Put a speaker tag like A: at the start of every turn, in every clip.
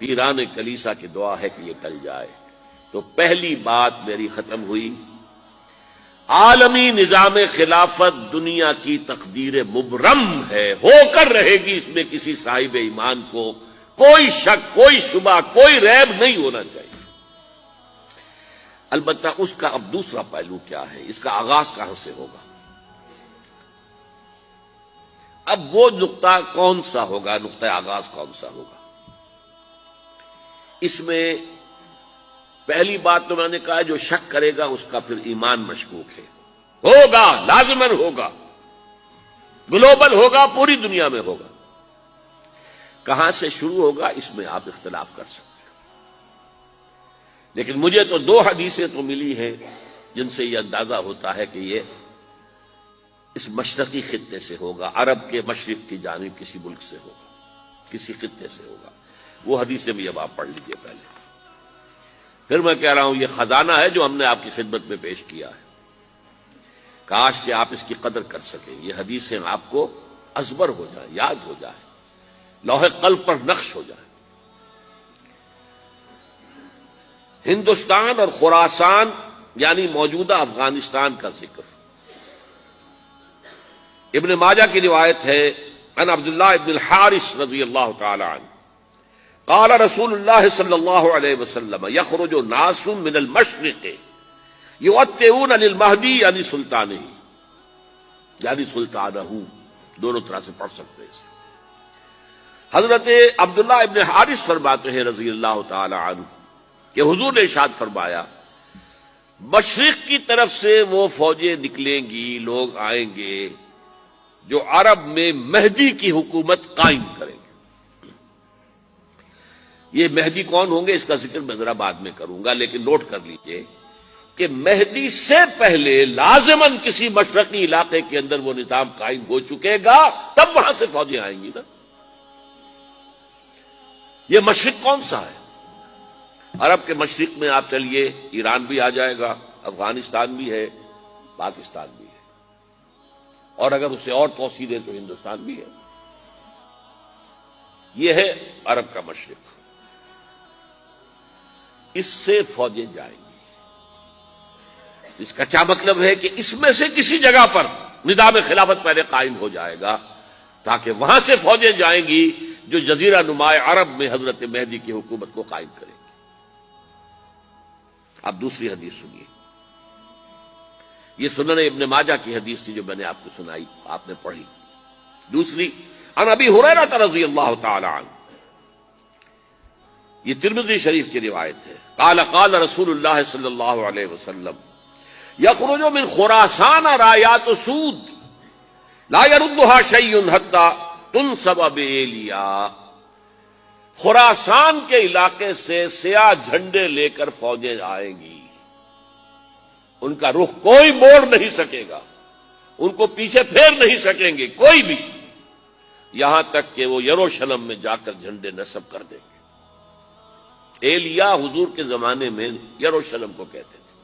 A: پیران کلیسا کی دعا ہے کہ یہ ٹل جائے۔ تو پہلی بات میری ختم ہوئی، عالمی نظام خلافت دنیا کی تقدیر مبرم ہے، ہو کر رہے گی، اس میں کسی صاحب ایمان کو کوئی شک، کوئی شبہ، کوئی ریب نہیں ہونا چاہیے۔ البتہ اس کا اب دوسرا پہلو کیا ہے، اس کا آغاز کہاں سے ہوگا؟ اب وہ نقطہ کون سا ہوگا، نقطہ آغاز کون سا ہوگا؟ اس میں پہلی بات تو میں نے کہا جو شک کرے گا اس کا پھر ایمان مشکوک ہے، ہوگا، لازماً ہوگا، گلوبل ہوگا، پوری دنیا میں ہوگا۔ کہاں سے شروع ہوگا اس میں آپ اختلاف کر سکتے ہیں، لیکن مجھے تو دو حدیثیں تو ملی ہیں جن سے یہ اندازہ ہوتا ہے کہ یہ اس مشرقی خطے سے ہوگا، عرب کے مشرق کی جانب کسی ملک سے ہوگا، کسی خطے سے ہوگا۔ وہ حدیثیں بھی اب آپ پڑھ لیجئے پہلے، پھر میں کہہ رہا ہوں یہ خزانہ ہے جو ہم نے آپ کی خدمت میں پیش کیا ہے، کاش کہ آپ اس کی قدر کر سکیں، یہ حدیثیں آپ کو ازبر ہو جائیں، یاد ہو جائیں، لوح قلب پر نقش ہو جائیں۔ ہندوستان اور خراسان یعنی موجودہ افغانستان کا ذکر ابن ماجہ کی روایت ہے، عن عبداللہ ابن الحارث رضی اللہ تعالی عنہ قال رسول اللہ صلی اللہ علیہ وسلم یخرج ناس من المشرق یؤتئون للمہدی یعنی سلطانہ، یعنی سلطانہ، دونوں طرح سے پڑھ سکتے ہیں۔ حضرت عبداللہ ابن حارث فرماتے ہیں رضی اللہ تعالی عنہ کہ حضور نے ارشاد فرمایا مشرق کی طرف سے وہ فوجیں نکلیں گی، لوگ آئیں گے جو عرب میں مہدی کی حکومت قائم کریں گے۔ یہ مہدی کون ہوں گے اس کا ذکر میں ذرا بعد میں کروں گا، لیکن نوٹ کر لیجئے کہ مہدی سے پہلے لازماً کسی مشرقی علاقے کے اندر وہ نظام قائم ہو چکے گا، تب وہاں سے فوجیں آئیں گی نا۔ یہ مشرق کون سا ہے؟ عرب کے مشرق میں آپ چلیے، ایران بھی آ جائے گا، افغانستان بھی ہے، پاکستان بھی ہے، اور اگر اسے اور توسیع دیں تو ہندوستان بھی ہے۔ یہ ہے عرب کا مشرق، اس سے فوجیں جائیں گی۔ اس کا کیا مطلب ہے کہ اس میں سے کسی جگہ پر نظام خلافت پہلے قائم ہو جائے گا تاکہ وہاں سے فوجیں جائیں گی جو جزیرہ نما عرب میں حضرت مہدی کی حکومت کو قائم کریں گی۔ اب دوسری حدیث سنیے، یہ سنن ابن ماجہ کی حدیث تھی جو میں نے آپ کو سنائی، آپ نے پڑھی۔ دوسری عن ابی ہریرہ رضی اللہ تعالی عنہ، یہ ترمذی شریف کی روایت ہے، قال قال رسول اللہ صلی اللہ علیہ وسلم یخرج من خراسان رایات سود لا يردها شیء حتی تنصب بایلیا، خراسان کے علاقے سے سیاہ جھنڈے لے کر فوجیں آئیں گی، ان کا رخ کوئی موڑ نہیں سکے گا، ان کو پیچھے پھیر نہیں سکیں گے کوئی بھی، یہاں تک کہ وہ یروشلم میں جا کر جھنڈے نصب کر دیں گے۔ ایلیا حضور کے زمانے میں یروشلم کو کہتے تھے۔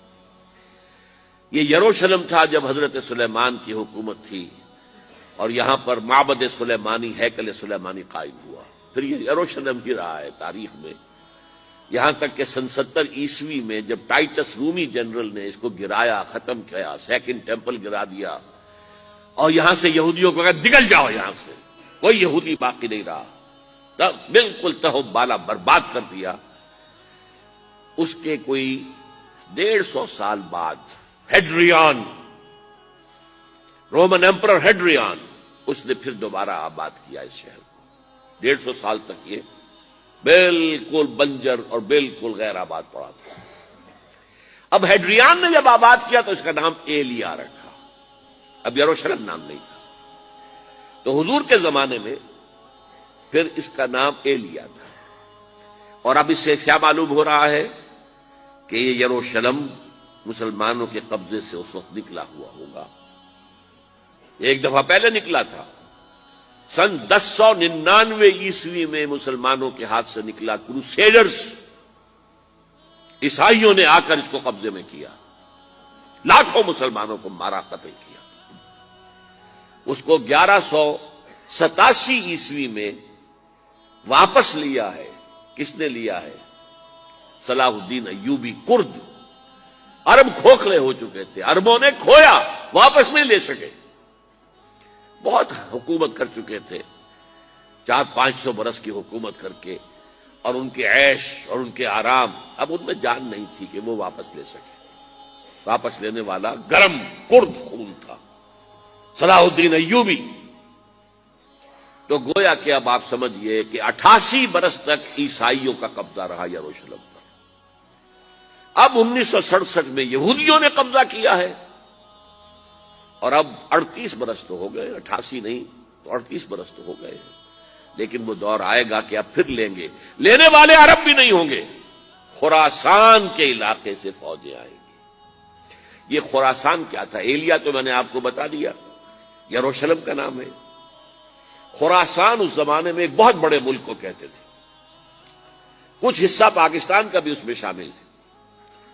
A: یہ یروشلم تھا جب حضرت سلیمان کی حکومت تھی اور یہاں پر معبد سلیمانی، ہیکل سلیمانی قائم ہوا، پھر یہ یروشلم ہی رہا ہے تاریخ میں، یہاں تک کہ سن 70 عیسوی میں جب ٹائٹس رومی جنرل نے اس کو گرایا، ختم کیا، سیکنڈ ٹیمپل گرا دیا، اور یہاں سے یہودیوں کو کہا نکل جاؤ، یہاں سے کوئی یہودی باقی نہیں رہا، بالکل تہو بالا برباد کر دیا۔ اس کے کوئی 150 سال بعد ہیڈریان، رومن ایمپرر ہیڈریان، اس نے پھر دوبارہ آباد کیا اس شہر کو۔ 150 سال تک یہ بالکل بنجر اور بالکل غیر آباد پڑا تھا۔ اب ہیڈریان نے جب آباد کیا تو اس کا نام ایلیا رکھا، اب یروشلم نام نہیں تھا۔ تو حضور کے زمانے میں پھر اس کا نام ایلیا تھا، اور اب اس سے کیا معلوم ہو رہا ہے کہ یہ یروشلم مسلمانوں کے قبضے سے اس وقت نکلا ہوا ہوگا، ایک دفعہ پہلے نکلا تھا، سن 1099 عیسوی میں مسلمانوں کے ہاتھ سے نکلا، کروسیڈرز، عیسائیوں نے آ کر اس کو قبضے میں کیا، لاکھوں مسلمانوں کو مارا، قتل کیا۔ اس کو 1187 عیسوی میں واپس لیا ہے کس نے لیا ہے؟ صلاح الدین ایوبی کرد. عرب کھوکھلے ہو چکے تھے، عربوں نے کھویا، واپس نہیں لے سکے. بہت حکومت کر چکے تھے، 400-500 برس کی حکومت کر کے، اور ان کے عیش اور ان کے آرام، اب ان میں جان نہیں تھی کہ وہ واپس لے سکے. واپس لینے والا گرم کرد خون تھا، صلاح الدین ایوبی. تو گویا کہ اب آپ سمجھئے کہ 88 برس تک عیسائیوں کا قبضہ رہا یروشلم پر. اب 1967 میں یہودیوں نے قبضہ کیا ہے، اور اب 38 برس تو ہو گئے، 88 نہیں تو 38 برس تو ہو گئے. لیکن وہ دور آئے گا کہ اب پھر لیں گے. لینے والے عرب بھی نہیں ہوں گے، خراسان کے علاقے سے فوجیں آئیں گی. یہ خراسان کیا تھا؟ ایلیا تو میں نے آپ کو بتا دیا، یروشلم کا نام ہے. خراسان اس زمانے میں ایک بہت بڑے ملک کو کہتے تھے. کچھ حصہ پاکستان کا بھی اس میں شامل ہے،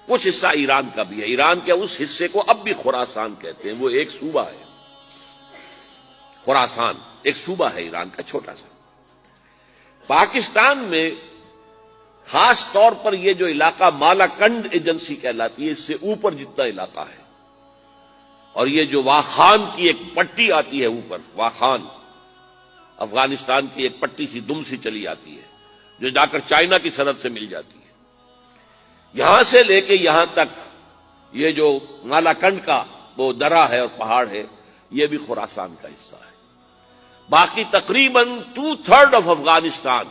A: کچھ حصہ ایران کا بھی ہے. ایران کے اس حصے کو اب بھی خراسان کہتے ہیں، وہ ایک صوبہ ہے. خراسان ایک صوبہ ہے ایران کا، چھوٹا سا. پاکستان میں خاص طور پر یہ جو علاقہ مالاکنڈ ایجنسی کہلاتی ہے، اس سے اوپر جتنا علاقہ ہے، اور یہ جو واخان کی ایک پٹی آتی ہے اوپر، واخان افغانستان کی ایک پٹی سی دم سی چلی آتی ہے جو جا کر چائنا کی سرحد سے مل جاتی ہے. یہاں سے لے کے یہاں تک یہ جو مالاکنڈ کا وہ درہ ہے اور پہاڑ ہے، یہ بھی خراسان کا حصہ ہے. باقی تقریباً 2/3 آف افغانستان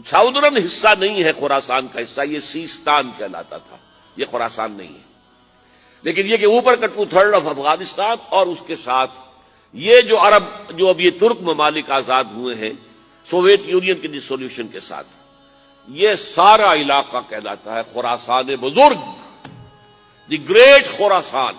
A: ساؤدرن حصہ نہیں ہے خراسان کا حصہ، یہ سیستان کہلاتا تھا، یہ خراسان نہیں ہے. لیکن یہ کہ اوپر کا 2/3 آف افغانستان، اور اس کے ساتھ یہ جو عرب جو اب یہ ترک ممالک آزاد ہوئے ہیں سوویت یونین کی ڈسولوشن کے ساتھ، یہ سارا علاقہ کہلاتا ہے خراسان بزرگ، دی گریٹ خراسان.